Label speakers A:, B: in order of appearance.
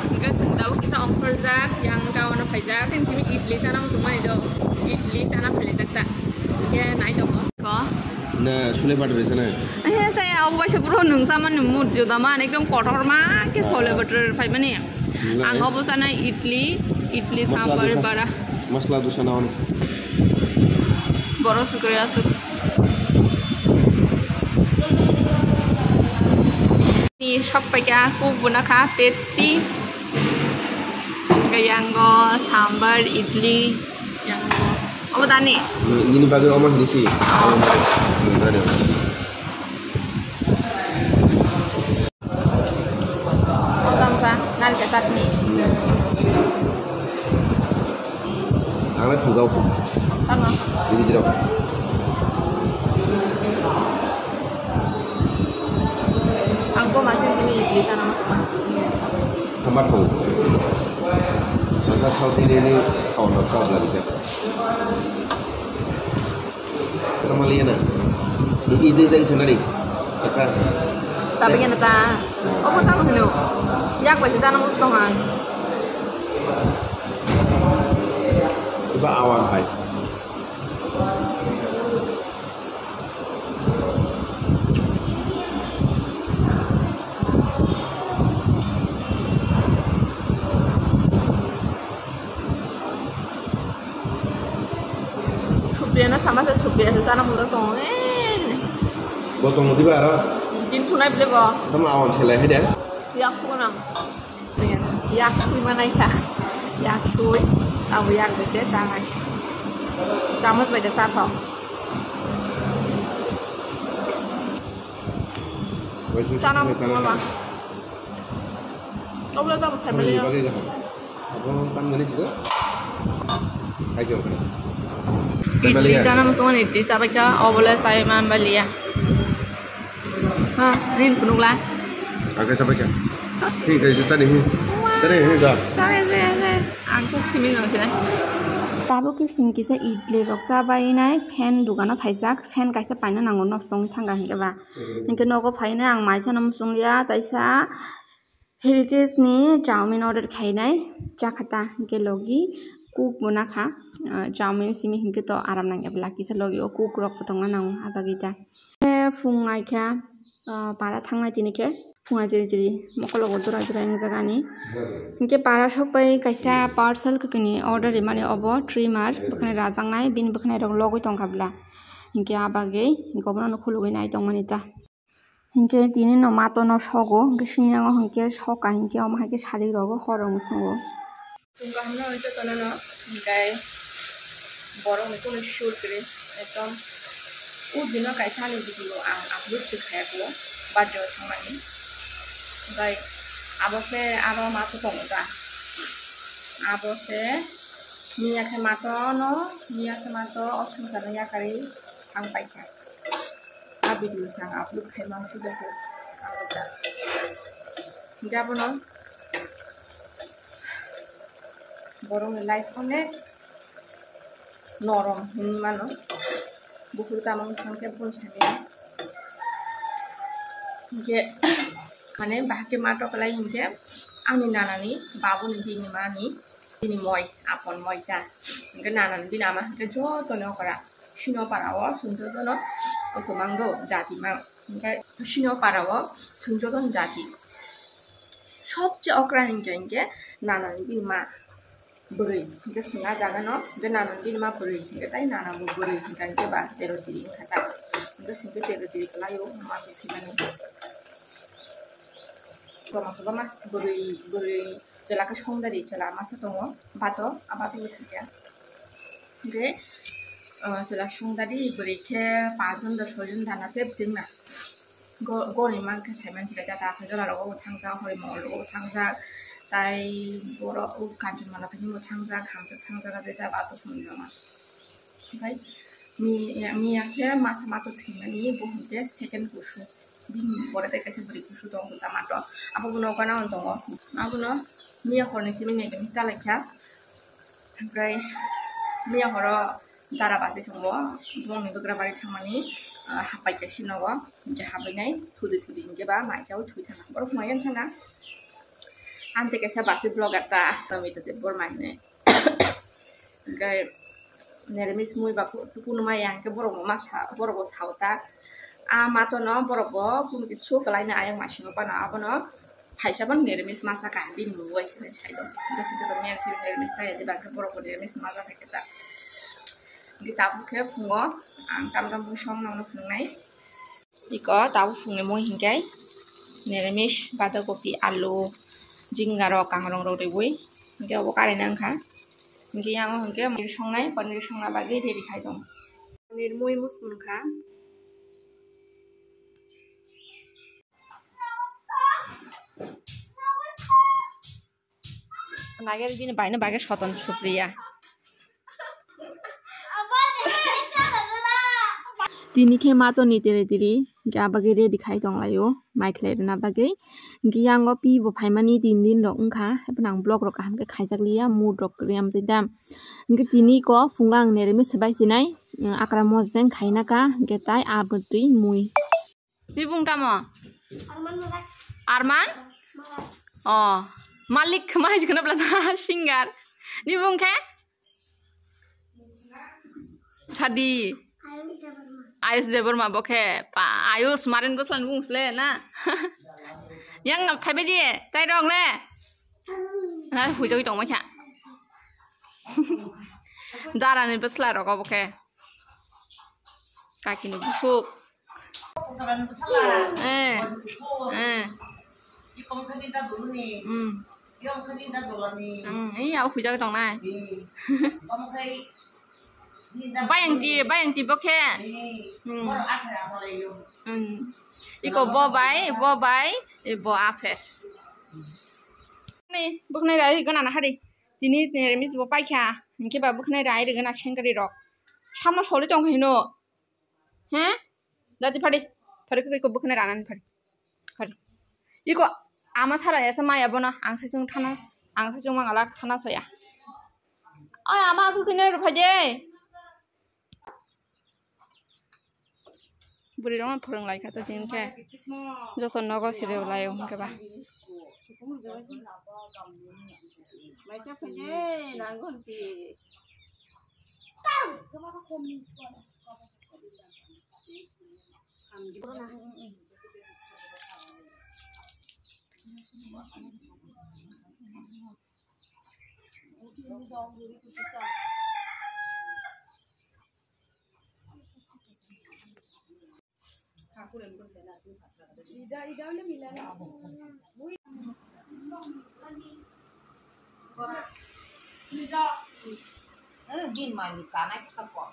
A: Enggak tahu kita ongkor zak yang kawan apa zak kan sini idli sana masuk mana itu idli sana beli zak tak ya naik dong kok
B: nah chole butter sana
A: saya aku baca bro nung sama nemut juga mana ekdom kotor mah ke chole butter pai mana ya angkau pun sana idli sambar bara
B: masla tu sana on
A: boro sukriya suk ni sampai ke aku guna Pepsi yang go sambar idli yang go apa tadi
B: ini bagi omah di sini ada
A: apa nari ketat nih
B: anak tunggu
A: sama
B: ini tidak
A: aku masih sini idli sana masuk
B: kamar tuh maka South ini kawan South lagi sih sama Liana ini dari sana nih acha
A: sabi nga nata apa tama hino yak ba sana mo tongan
B: iba awan hai
A: Supriya sama sa Supriya sa sana mo tongan
B: botong di bara
A: din tunai beli ba
B: sama awan selai deh
A: yak punam yak di mana ya yak sui tahu yak bisa sangat kamu sebagai siapa sana mo apa kau boleh tahu saya beli
B: apa tam gani juga ayo
A: idli sana mo tongan idli sabi ka o boleh saya man beli ya ini penuh lah.
B: Agak sampai kan? Ini kayak sana ini. Tadi ini dah.
A: Saya. Angkut sini nggak sih? Tahu ki singki se idli roksa bayi nai fan dukana phaijak fan kaisa paina nango nostong thanga hingga ba. Hingga nogo paina ang mai sana musung ya taisa heritage ni chowmin order khai nai chakata hingga logi cook buna kha chowmin simi hingga to aram nang ebla kisa logi o cook rok potong nang abagita. Fungai kya para थांनाय दिनके फुङा जेरै मकलग दरा yang jagani इंके para सबै kaisa parcel kini order mane obo 3 mar bkhane rajangnai bin bkhane rok logoi tongkabla इंके abage gobno no khulugai nai tongmanita इंके dini no mato no sogo gisinyang hingke soka hingke oma hake sari rogo horong songo tungga hamna oito tonano gai borong ko shur kre etom udino kaisa ni video ang upload sikhayako bajo thangmani gai abose aro mato tonga abose niya ke mato osung saraya kari ang paika a video sang upload khaima sudah ko abota jabono borong life onek norom hini mano buku tamang sangke pun saya je mane bahake mato kalai je ani nanani babu ni bini mani bini moy apon moy ta nge nanan binama ke jo to no kara shino parawo sunjo to no otomangdo jati mang nge shino parawo sunjo to jati সবচেয়ে অগ্রাহীন যে নানানি বিমা beri ke singa jaga no de nanan bin ma beri ke tai nana bu beri kan ke ba tero tiri kata ke singke tero tiri kelayo ma ke simani ko ma beri jela ke songdari jela masa tongo bato abato uthya ge jela songdari beri ke 5 John 10 John dana tep singna go ni man ke saiman jela ta jela ro thangja hoi mo ro thangja tai boro kanjeng mana pani mo thangja ga beta bato sunjama kai mi ya mato thingani bohute second kusu bin bore te kaise beri kusu dong ta mato apa buno kana on dong abuno mi horne simi ne ke mita lekya kai mi horo dara bate songbo bong ni dogra bari thamani hapai ke sinogo je habai nai thudi inge ba mai chau thui thana boro mayan thana ante que se basi blogger ta tamito te bor maine gai nerimis mui ba kuno ma yang ke borok ma sa borok sauta ama to no borok bo kuno kichu kalai na ayang masing pa na abono paisa ban nerimis masa ka bin luai ne chai do besi to me chi nerimis sai de ba ke borok nerimis masa ka ta di tabu ke fungo ang tam tam song nang no fungai iko tabu funge mo hingai nerimis bada kopi alu jingaro kangrong ro de bui ke obo kare nang kha ke yang ke panir songnai bagi ready khai dong panir mui musmun kha nager bin baina bage শতন Supriya তিনি ke ma to ni tere tiri ga bage ready khai dong layo mai khlai na bage gi yang pi bo phaimani tin din rok ungkha nang blog rok ham ke khaijak liya mood rok riam te dam ngi tini ko fungang nere mi sabai sinai akra mojeng khaina ka ge tai abutui mui tibung tamo arman oh malik mai jkona plaza singer ni bung khe sadi ayus jebor ma bokhe pa ayus marin boslan bungsle na yang phaibe di tai dong le ha hujoi dong ma kha darani bosla rok bokhe kakini busuk
C: ikom khadida duluni yom khadida dolani
A: ei au hujoi dong na
C: kom khai
A: bayang ti bokhe
C: bor akhra hole yo
A: iko bo bai e bo afes ni buknai rai gana na hari tini remis bo paikha inke ba buknai rai gana sengari rok samna soli tong hino he dati phadi ko buknai ranan phadi iko ama thara esa maya bona angsajung mangala khana soya ay ama buknai ro phade buri rong phorong lai kha to tin ke joton nogo sire ulai ke ba mai cha phane nangon ti
C: din mai ni ka na ka ko